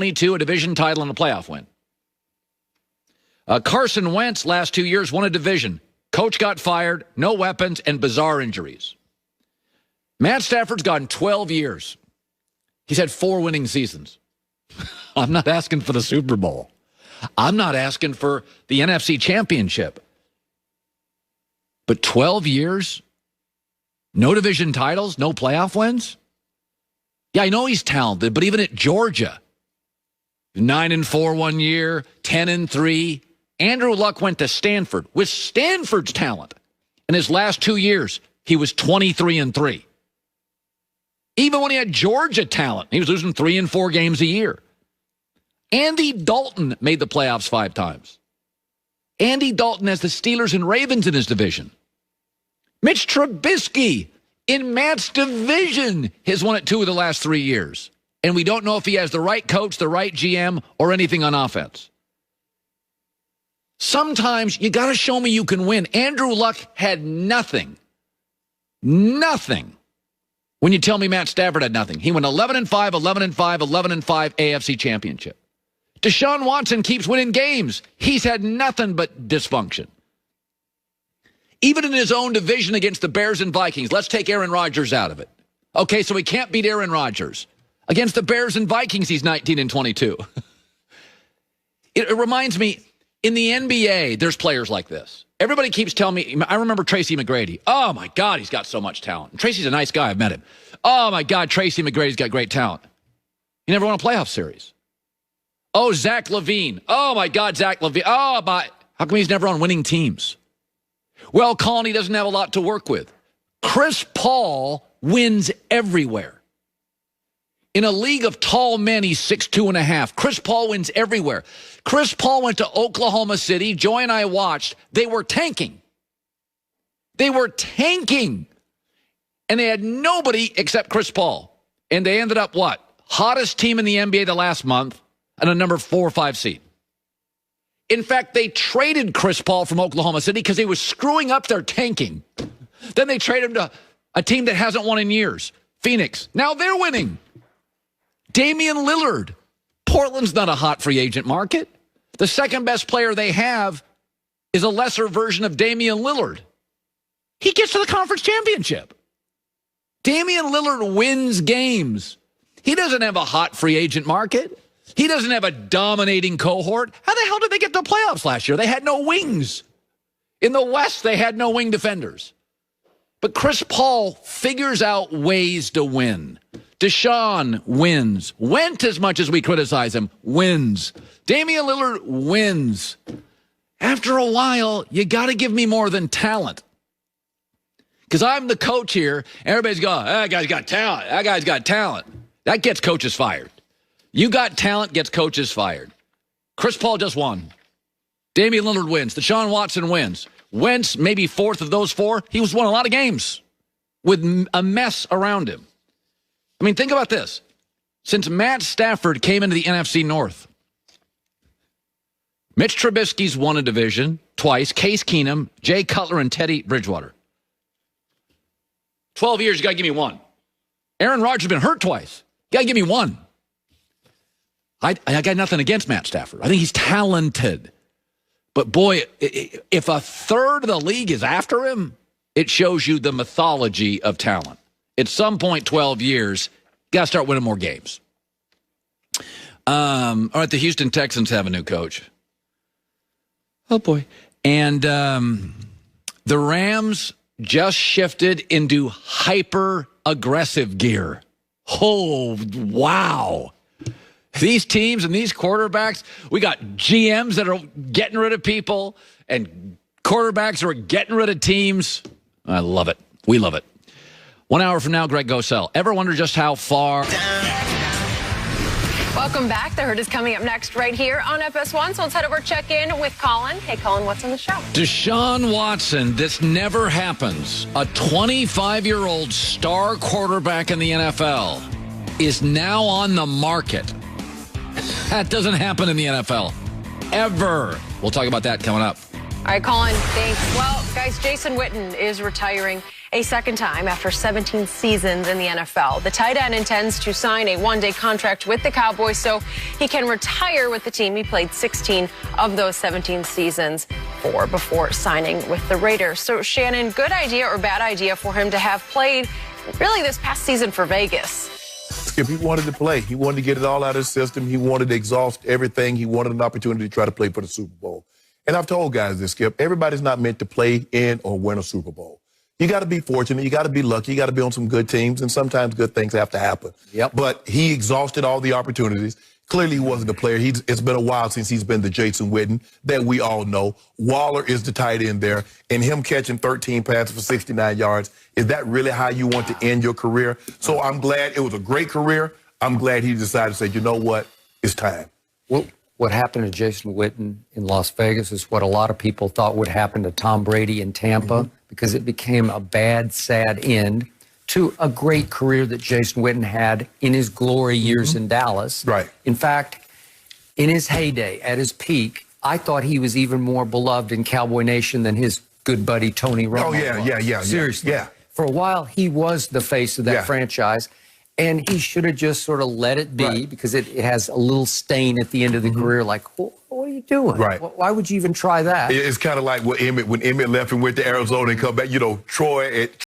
22, a division title and a playoff win. Carson Wentz, last 2 years, won a division. Coach got fired, no weapons, and bizarre injuries. Matt Stafford's gone 12 years. He's had 4 winning seasons. I'm not asking for the Super Bowl. I'm not asking for the NFC Championship. But 12 years? No division titles? No playoff wins? Yeah, I know he's talented, but even at Georgia, 9-4 1 year, 10-3. Andrew Luck went to Stanford with Stanford's talent. In his last 2 years, he was 23-3. Even when he had Georgia talent, he was losing 3 and 4 games a year. Andy Dalton made the playoffs 5 times. Andy Dalton has the Steelers and Ravens in his division. Mitch Trubisky in Matt's division has won it 2 of the last 3 years. And we don't know if he has the right coach, the right GM, or anything on offense. Sometimes you got to show me you can win. Andrew Luck had nothing. Nothing. When you tell me Matt Stafford had nothing. He went 11-5, 11-5, 11-5 AFC Championship. Deshaun Watson keeps winning games. He's had nothing but dysfunction. Even in his own division against the Bears and Vikings, let's take Aaron Rodgers out of it. Okay, so he can't beat Aaron Rodgers. Against the Bears and Vikings, he's 19-22. It reminds me, in the NBA, there's players like this. Everybody keeps telling me, I remember Tracy McGrady. Oh, my God, he's got so much talent. And Tracy's a nice guy. I've met him. Oh, my God, Tracy McGrady's got great talent. He never won a playoff series. Oh, Zach LaVine. Oh, my God, Zach LaVine. Oh, my. How come he's never on winning teams? Well, Colin, he doesn't have a lot to work with. Chris Paul wins everywhere. In a league of tall men, he's 6'2.5". Chris Paul wins everywhere. Chris Paul went to Oklahoma City. Joy and I watched. They were tanking. They were tanking. And they had nobody except Chris Paul. And they ended up what? Hottest team in the NBA the last month and a number 4 or 5 seed. In fact, they traded Chris Paul from Oklahoma City because he was screwing up their tanking. Then they traded him to a team that hasn't won in years, Phoenix. Now they're winning. Damian Lillard. Portland's not a hot free agent market. The second best player they have is a lesser version of Damian Lillard. He gets to the conference championship. Damian Lillard wins games. He doesn't have a hot free agent market. He doesn't have a dominating cohort. How the hell did they get to the playoffs last year? They had no wings. In the West, they had no wing defenders. But Chris Paul figures out ways to win. Deshaun wins. Went as much as we criticize him, wins. Damian Lillard wins. After a while, you got to give me more than talent. Because I'm the coach here. Everybody's going, that guy's got talent. That guy's got talent. That gets coaches fired. You got talent, gets coaches fired. Chris Paul just won. Damian Lillard wins. Deshaun Watson wins. Wentz, maybe 4th of those 4. He was won a lot of games with a mess around him. I mean, think about this. Since Matt Stafford came into the NFC North, Mitch Trubisky's won a division twice. Case Keenum, Jay Cutler, and Teddy Bridgewater. 12 years, you got to give me one. Aaron Rodgers has been hurt twice. You got to give me one. I got nothing against Matt Stafford. I think he's talented. But boy, if a third of the league is after him, it shows you the mythology of talent. At some point, 12 years, got to start winning more games. All right, the Houston Texans have a new coach. Oh, boy. And the Rams just shifted into hyper-aggressive gear. Oh, wow. These teams and these quarterbacks, we got GMs that are getting rid of people and quarterbacks that are getting rid of teams. I love it. We love it. 1 hour from now, Greg Gosell. Ever wonder just how far? Welcome back. The Herd is coming up next right here on FS1. So let's head over check in with Colin. Hey, Colin, what's on the show? Deshaun Watson. This never happens. A 25-year-old star quarterback in the NFL is now on the market. That doesn't happen in the NFL. Ever. We'll talk about that coming up. All right, Colin, thanks. Well, Guys, Jason Witten is retiring a second time after 17 seasons in the NFL. The tight end intends to sign a one-day contract with the Cowboys so he can retire with the team he played 16 of those 17 seasons for before signing with the Raiders. So, Shannon, good idea or bad idea for him to have played really this past season for Vegas? Skip, he wanted to play. He wanted to get it all out of his system. He wanted to exhaust everything. He wanted an opportunity to try to play for the Super Bowl. And I've told guys this, Skip, everybody's not meant to play in or win a Super Bowl. You got to be fortunate. You got to be lucky. You got to be on some good teams, and sometimes good things have to happen. Yep. But he exhausted all the opportunities. Clearly, he wasn't a player. It's been a while since he's been the Jason Witten that we all know. Waller is the tight end there, and him catching 13 passes for 69 yards. Is that really how you want to end your career? So I'm glad it was a great career. I'm glad he decided to say, you know what, it's time. Well, what happened to Jason Witten in Las Vegas is what a lot of people thought would happen to Tom Brady in Tampa, because it became a bad, sad end to a great career that Jason Witten had in his glory years in Dallas. Right. In fact, in his heyday, at his peak, I thought he was even more beloved in Cowboy Nation than his good buddy Tony Romo. Oh, yeah. Seriously. Yeah. For a while, he was the face of that franchise. And he should have just sort of let it be, because it has a little stain at the end of the career. Like, what are you doing? Right. Why would you even try that? It's kind of like when Emmett left and went to Arizona and come back. You know, Troy